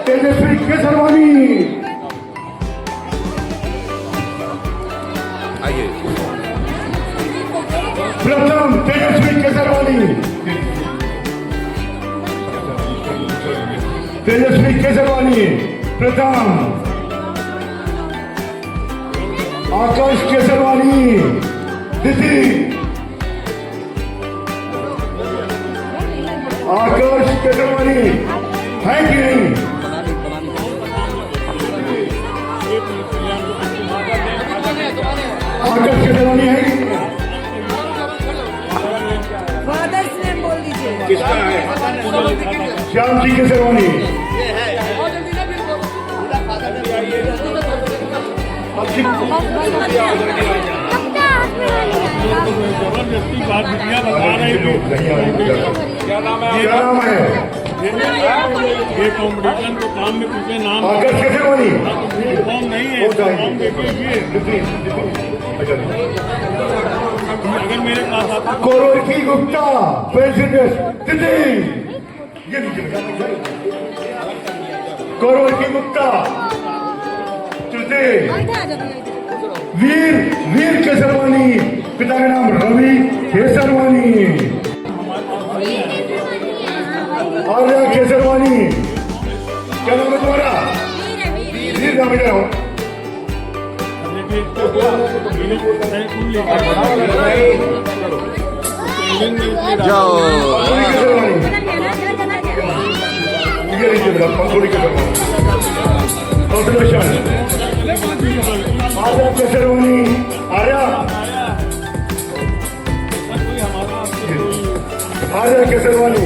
तेजस्वी केसरवानी आइए। प्रथम तेजस्वी केसरवानी, तेजस्वी केसरवानी प्रथम। आकाश केसरवानी द्वितीय। आकाश केसरवानी है कि नहीं? आकाश केसरवानी है कि नहीं? किसका है? श्याम जी केसरवानी। क्या नाम है? क्या नाम है? ये कॉम्पिटिशन के काम में पीछे नाम आकाश केसरवानी फॉर्म नहीं है। फॉर्म देखिए, अगर मेरे पास आता कोरोरकी गुप्ता प्रेसिडेंट तिथि। ये कोरोरकी गुप्ता तृतीय। वीर केसरवानी, पिता का नाम रवि केसरवानी। आर्या केसरवानी, क्या नाम है तुम्हारा? वीर नाम है। जाओ। ये लीजिए बेटा, पंखुड़ी केसरवानी। आर्या केसरवानी, आर्या केसरवानी।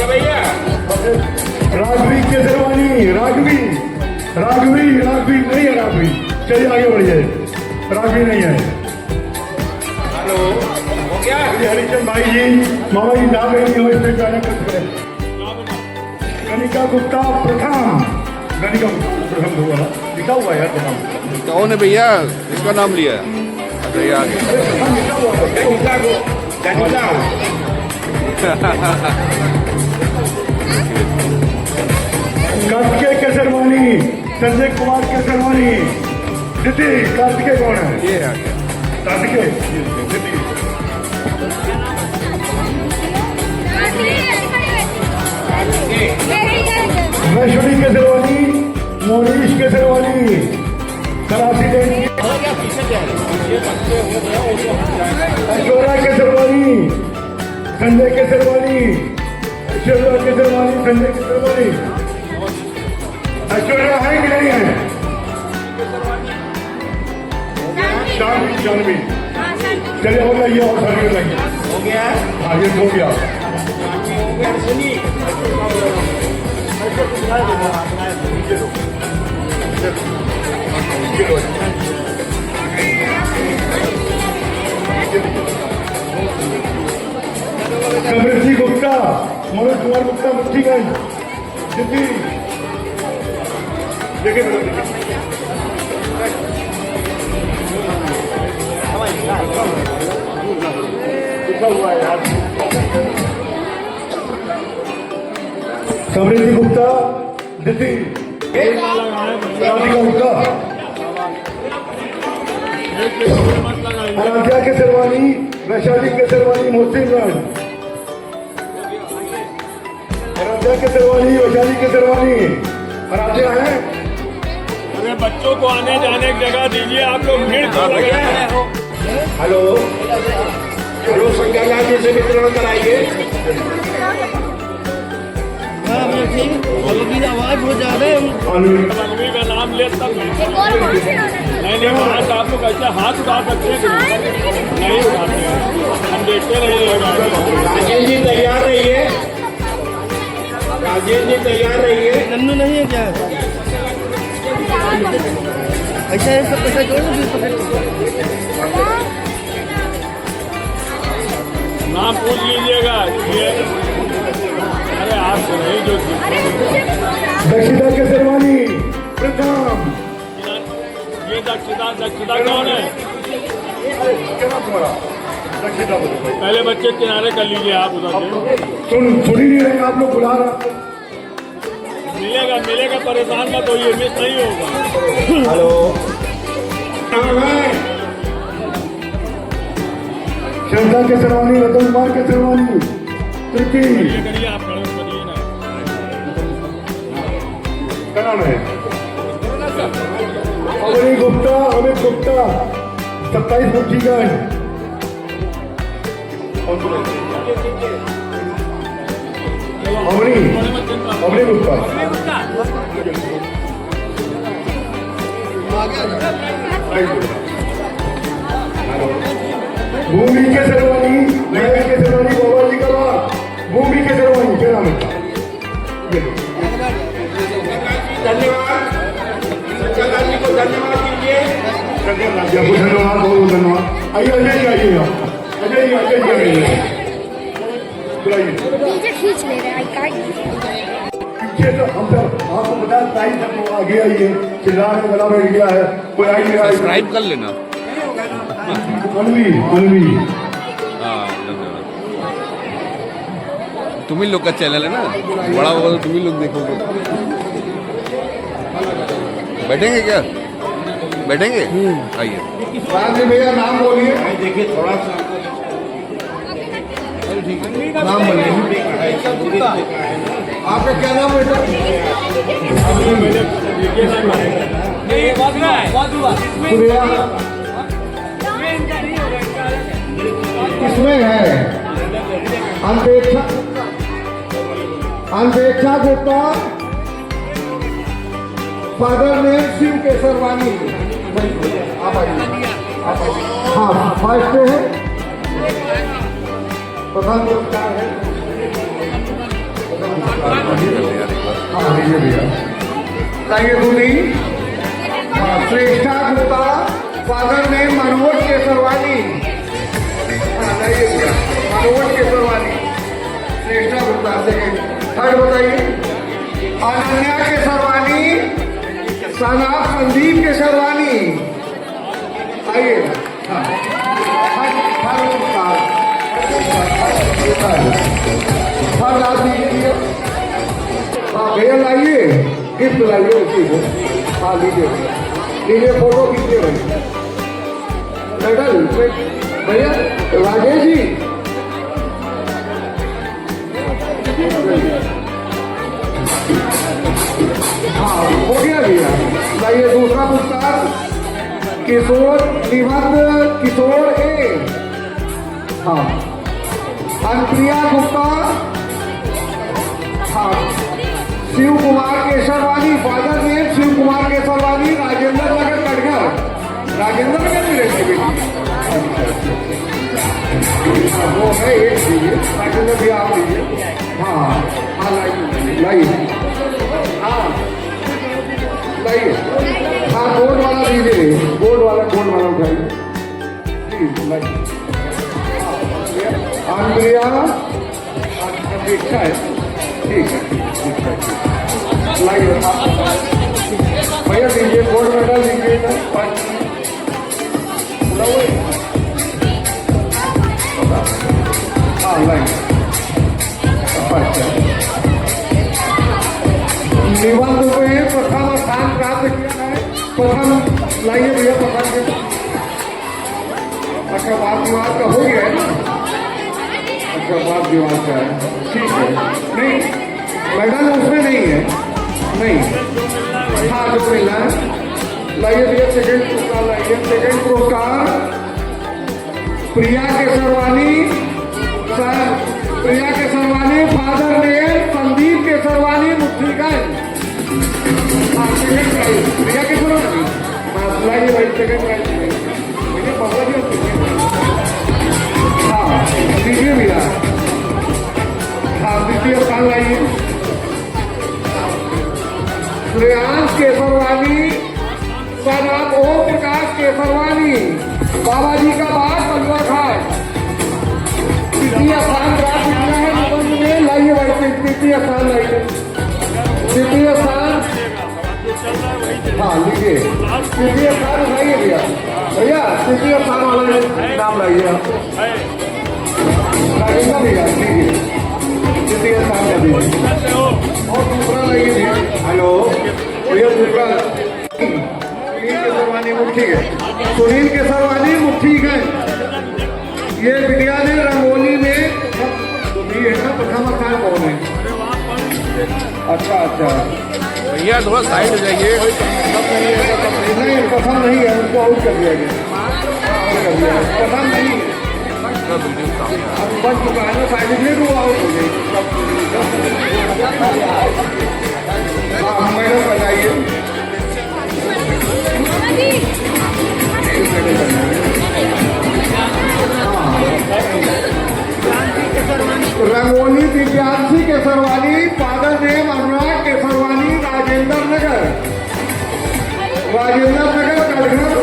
भैया राघवी केसरवानी, राघवी नहीं है। राघवी चलिए आगे बढ़िए। राघवी नहीं है। हेलो, हो गया? हरिचंद भाई जी, मामा जी ना गई हो इसमें जाना करते। गणिका गुप्ता प्रथम। गणिका प्रथम हुआ, लिखा हुआ है प्रथम। कौन है भैया, इसका नाम लिया? अच्छा ये आ गया। कार्तिकेय केसरवानी, संजय कुमार केसरवानी। दीदी कार्तिकेय कौन है? ये आ गया। राधिके वैष्णवी केसरवानी, मोनीश केसरवानी, कराची ऐश्वर्या केसरवानी, संजय केसरवानी, ऐश्वर्या केसरवानी, संजय केसरवानी। ऐश्वर्या है कि नहीं है? जानवी चलिए हो गया, ये और सारी लगी हो गया हाँ ये हो गया। समृद्धि गुप्ता, मनोज कुमार गुप्ता, मुठ्ठीगंज, दिल्ली। देखिए समृद्धि गुप्ता, दिल्ली। राधिका गुप्ता, आराध्या केसरवानी, वैशाली केसरवानी, मोहसिनगंज। आराध्या केसरवानी, वैशाली केसरवानी। आराध्या है? अरे बच्चों को आने जाने की जगह दीजिए, आप लोग भीड़ क्यों लगे हैं? हेलो हेलो, संज्ञा जी से वितरण कराइए। आवाज बहुत ज्यादा है। मनवी का नाम ले तब नहीं बात, आप लोग ऐसे हाथ उठा सकते हैं? नहीं उठाते हैं, हम देखते रहिए। राजेश जी तैयार रहिए, राजेश जी तैयार रहिए। नन्नू नहीं है क्या? ऐसा है, सब पैसा जोड़ नाम पूछ लीजिएगा। अरे आप नहीं जो दक्षिता केसरवानी, प्रणाम। ये दक्षिता कौन है? क्या नाम तुम्हारा? दक्षिता बोलो। पहले बच्चे किनारे कर लीजिए आप उधर से। सुन ही नहीं रहे आप लोग, बुला रहे। मिलेगा परेशान का तो ये मिस नहीं होगा। हेलो श्रद्धा केसरवानी, रतन कुमार केसरवानी, तृप्ति। करिए आप करिए ना। क्या नाम है? अवनी गुप्ता, अमित गुप्ता, 27 मुठ्ठीगंज। अवनी गुप्ता। भूमि केसरवानी, महेश केसरवानी, बाबा जी का बात। भूमि केसरवानी, क्या नाम है? धन्यवाद, संज्ञा जी को धन्यवाद दीजिए। धन्यवाद, बहुत धन्यवाद। आइए अजय जी, आइए अजय जी, अजय जी आइए, बुलाइए। खींच ले रहे ये तो हम सब आपको बता, प्राइस तक आगे आइए। चिल्ला है, गला बैठ गया है, कोई आई नहीं। सब्सक्राइब कर लेना। मनवी हाँ, तुम ही लोग का चैनल है ना, बड़ा होगा तो तुम ही लोग देखोगे। बैठेंगे क्या? बैठेंगे? आइए। भैया नाम बोलिए। देखिए थोड़ा सा नाम बोलिए। आपका क्या नाम बेटा? इसमें है अनपेक्षा गुप्ता, फादर नेम शिव केसरवानी। आप आइए, हाँ फर्स्ट है, प्रधान पुरस्कार है। हाँ लीजिए भैया, आइए दूनी। श्रेष्ठा गुप्ता, फादर नेम मनोज केसरवानी। मनोज केसरवानी, श्रेष्ठा गुप्ता। सेकेंड, थर्ड बताइए। अनन्या केसरवानी, सनाब संदीप केसरवानी। आइए, भैया लाइए, गिफ्ट लाइए उसी को। हाँ लीजिए, लीजिए, फोटो खींचिए भाई। मेडल भैया राजेश जी हाँ हो गया भैया। लाइए दूसरा पुरस्कार किशोर निबंध किशोर ए हाँ अनुप्रिया गुप्ता हाँ शिव कुमार केसरवानी फादर नेम शिव कुमार केसरवानी राजेंद्र नगर कटघर राजेंद्र नगर में रहती बेटी वो है एक दीजिए राजेंद्र भी आप लीजिए हाँ हाँ लाइए हाँ लाइए हाँ गोल्ड वाला दीजिए गोल्ड वाला उठाइए लाइए अनुप्रिया अच्छा है ठीक है लाइए भैया दीजिए गोल्ड मेडल दीजिए हाँ लाइए निबंध में प्रथम स्थान प्राप्त किया है प्रथम लाइए भैया प्रथम के अच्छा वाद विवाद का हो गया है ना अच्छा वाद विवाद का है ठीक है नहीं मेडल उसमें नहीं है नहीं हाँ जो मिला है लाइए भैया सेकेंड पुरस्कार लाइए सेकेंड पुरस्कार प्रिया केसरवानी फादर ने संदीप केसरवानी मुठ्ठीगंज हाँ सेकेंड प्राइज प्रिया केसरवानी लाइए भाई सेकेंड प्राइज हाँ दीजिए भैया हाँ द्वितीय स्थान लाइए श्रेयांश केसरवानी सन ऑफ ओम प्रकाश केसरवानी बाबा जी का बाग बलुआ घाट तृतीय स्थान प्राप्त किया है निबंध में लाइए भाई तृतीय स्थान लाइए तृतीय स्थान हाँ लीजिए तृतीय स्थान उठाइए भैया भैया तृतीय स्थान वाला नाम लाइए राजेंद्र भैया लीजिए तृतीय स्थान का दीजिए और दूसरा लाइए भैया हेलो भैया दूसरा केसरवानी मुट्ठी है सुनील केसरवानी मुठ्ठीगंज ये बिटिया ने रंगोली में ये है ना प्रथम स्थान कौन है अच्छा अच्छा भैया थोड़ा साइड हो जाइए नहीं प्रथम नहीं है उनको आउट कर दिया गया प्रथम नहीं है अब बच चुका है ना सर्टिफिकेट वो आउट हो गई हाँ मैडम बताइए रंगोली दिव्यांशी केसरवानी फादर नेम अनुराग केसरवानी राजेंद्र नगर कटघर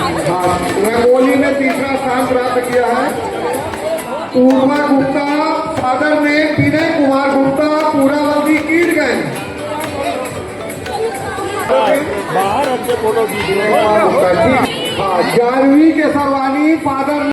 रंगोली ने तीसरा स्थान प्राप्त किया है पूर्वा गुप्ता फादर नेम विनय कुमार गुप्ता पूरावती कीटगंज बाहर अच्छे फोटो हाँ जानवी केसरवानी फादर